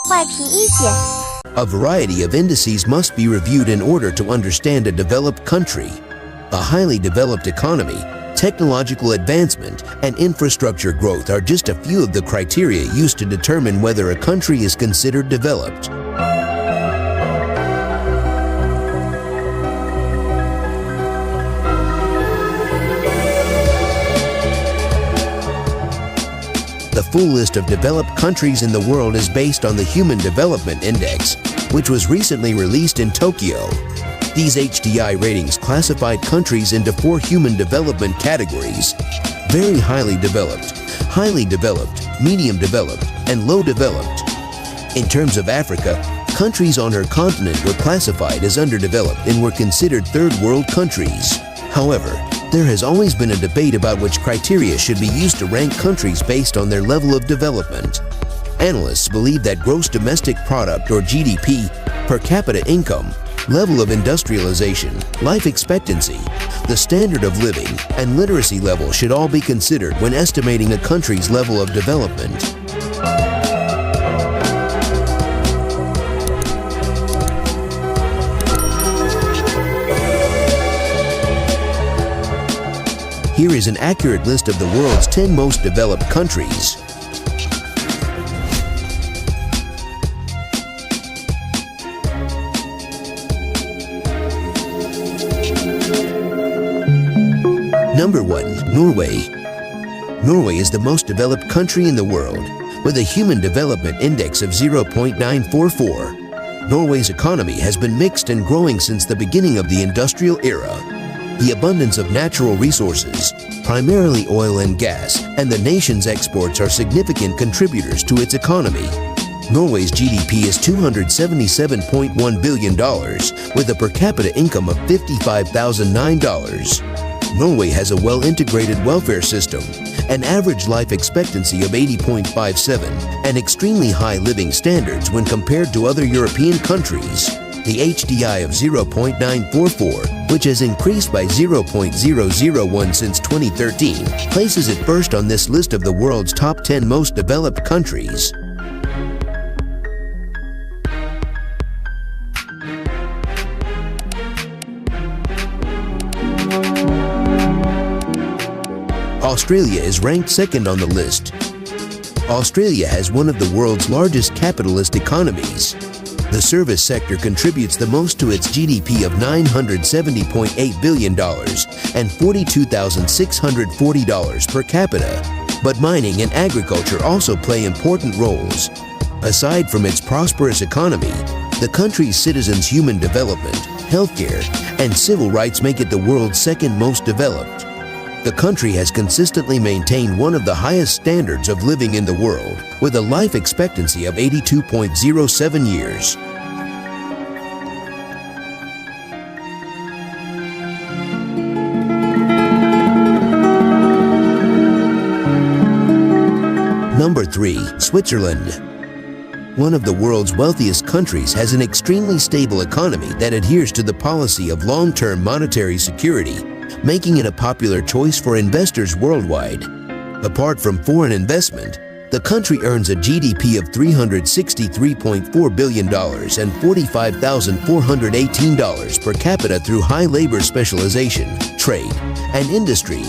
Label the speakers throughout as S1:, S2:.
S1: 外评一解。
S2: A variety of indices must be reviewed in order to understand a developed country. A highly developed economy, technological advancement, and infrastructure growth are just a few of the criteria used to determine whether a country is considered developed. The full list of developed countries in the world is based on the Human Development Index, which was recently released in Tokyo. These HDI ratings classified countries into 4 human development categories: very highly developed, medium developed, and low developed. In terms of Africa, countries on her continent were classified as underdeveloped and were considered third world countries. However, there has always been a debate about which criteria should be used to rank countries based on their level of development. Analysts believe that gross domestic product or GDP, per capita income, level of industrialization, life expectancy, the standard of living, and literacy level should all be considered when estimating a country's level of development. Here is an accurate list of the world's 10 most developed countries. Number 1. Norway. Norway is the most developed country in the world, with a Human Development Index of 0.944. Norway's economy has been mixed and growing since the beginning of the industrial era. The abundance of natural resources, primarily oil and gas, and the nation's exports are significant contributors to its economy. Norway's GDP is $277.1 billion, with a per capita income of $55,009. Norway has a well-integrated welfare system, an average life expectancy of 80.57, and extremely high living standards when compared to other European countries. The HDI of 0.944, which has increased by 0.001 since 2013, places it first on this list of the world's top 10 most developed countries. Australia is ranked second on the list. Australia has one of the world's largest capitalist economies. The service sector contributes the most to its GDP of $970.8 billion and $42,640 per capita. But mining and agriculture also play important roles. Aside from its prosperous economy, the country's citizens' human development, healthcare, and civil rights make it the world's second most developed. The country has consistently maintained one of the highest standards of living in the world, with a life expectancy of 82.07 years. Number 3. Switzerland. One of the world's wealthiest countries has an extremely stable economy that adheres to the policy of long-term monetary security, making it a popular choice for investors worldwide. Apart from foreign investment, the country earns a GDP of $363.4 billion and $45,418 per capita through high labor specialization, trade, and industry.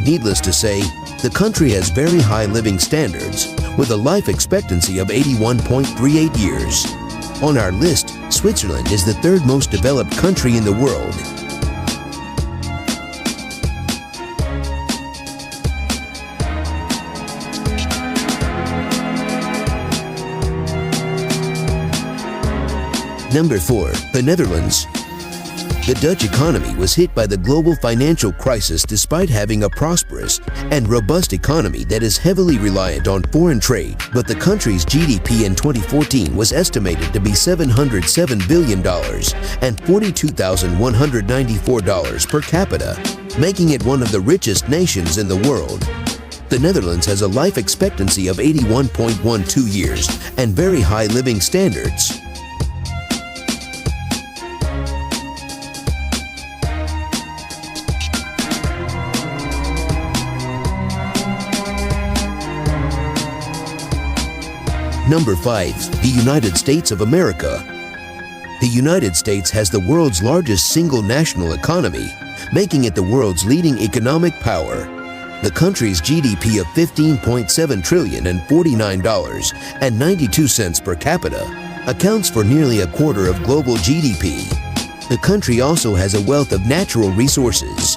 S2: Needless to say, the country has very high living standards, with a life expectancy of 81.38 years. On our list, Switzerland is the third most developed country in the world. Number 4. The Netherlands. The Dutch economy was hit by the global financial crisis despite having a prosperous and robust economy that is heavily reliant on foreign trade, but the country's GDP in 2014 was estimated to be $707 billion and $42,194 per capita, making it one of the richest nations in the world. The Netherlands has a life expectancy of 81.12 years and very high living standards. Number 5. The United States of America. The United States has the world's largest single national economy, making it the world's leading economic power. The country's GDP of $15.7 trillion and $49.92 per capita accounts for nearly a quarter of global GDP. The country also has a wealth of natural resources.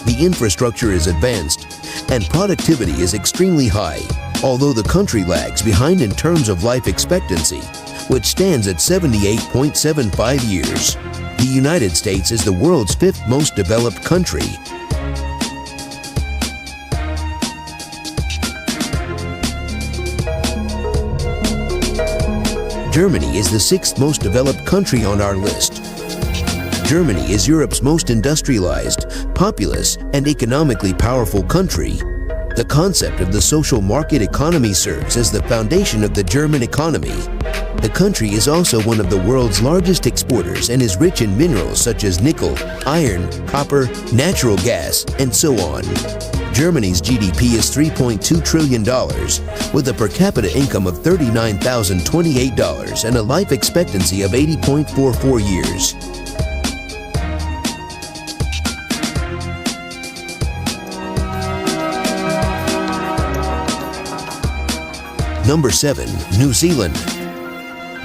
S2: The infrastructure is advanced, and productivity is extremely high, although the country lags behind in terms of life expectancy, which stands at 78.75 years. The United States is the world's 5th most developed country. Germany is the 6th most developed country on our list. Germany is Europe's most industrialized, populous, and economically powerful country. The concept of the social market economy serves as the foundation of the German economy. The country is also one of the world's largest exporters and is rich in minerals such as nickel, iron, copper, natural gas, and so on. Germany's GDP is $3.2 trillion, with a per capita income of $39,028 and a life expectancy of 80.44 years. Number 7. New Zealand.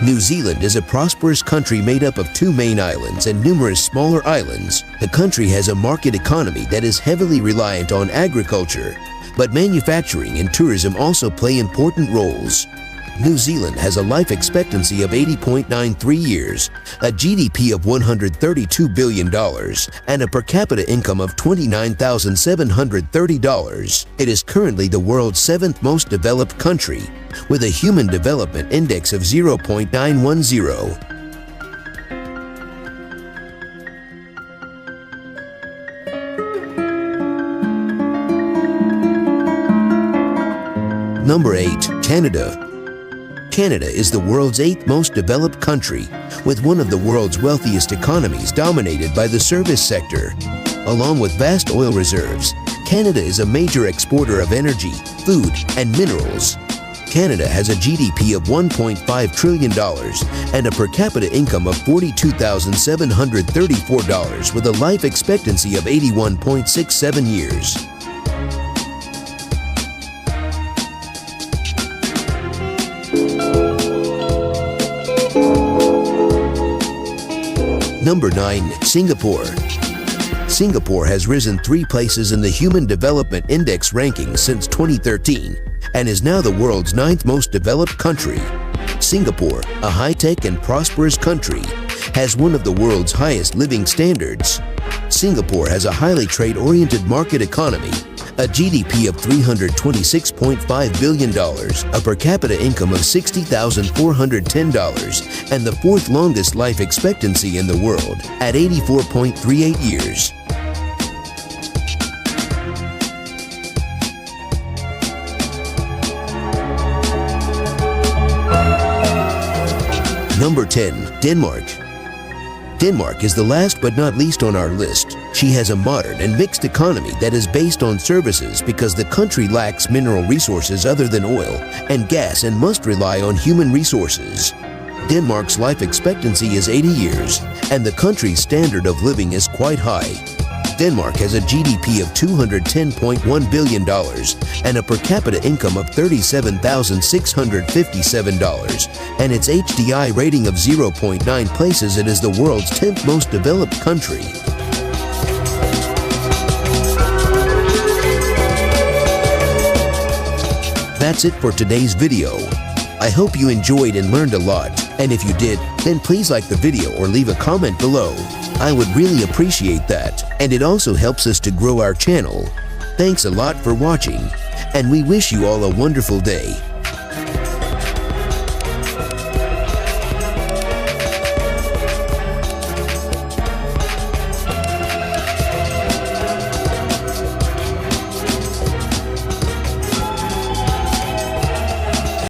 S2: New Zealand is a prosperous country made up of 2 main islands and numerous smaller islands. The country has a market economy that is heavily reliant on agriculture, but manufacturing and tourism also play important roles. New Zealand has a life expectancy of 80.93 years, a GDP of $132 billion, and a per capita income of $29,730. It is currently the world's 7th most developed country, with a Human Development Index of 0.910. Number 8. Canada. Canada is the world's 8th most developed country, with one of the world's wealthiest economies dominated by the service sector. Along with vast oil reserves, Canada is a major exporter of energy, food, and minerals. Canada has a GDP of $1.5 trillion and a per capita income of $42,734 with a life expectancy of 81.67 years. Number 9. Singapore. Singapore has risen 3 places in the Human Development Index ranking since 2013 and is now the world's 9th most developed country. Singapore, a high-tech and prosperous country, has one of the world's highest living standards. Singapore has a highly trade-oriented market economy, a GDP of $326.5 billion, a per capita income of $60,410, and the 4th longest life expectancy in the world at 84.38 years. Number 10. Denmark. Denmark is the last but not least on our list. She has a modern and mixed economy that is based on services because the country lacks mineral resources other than oil and gas and must rely on human resources. Denmark's life expectancy is 80 years, and the country's standard of living is quite high. Denmark has a GDP of $210.1 billion and a per capita income of $37,657, and its HDI rating of 0.9 places it as the world's 10th most developed country. That's it for today's video. I hope you enjoyed and learned a lot, and if you did, then please like the video or leave a comment below. I would really appreciate that, and it also helps us to grow our channel. Thanks a lot for watching, and we wish you all a wonderful day.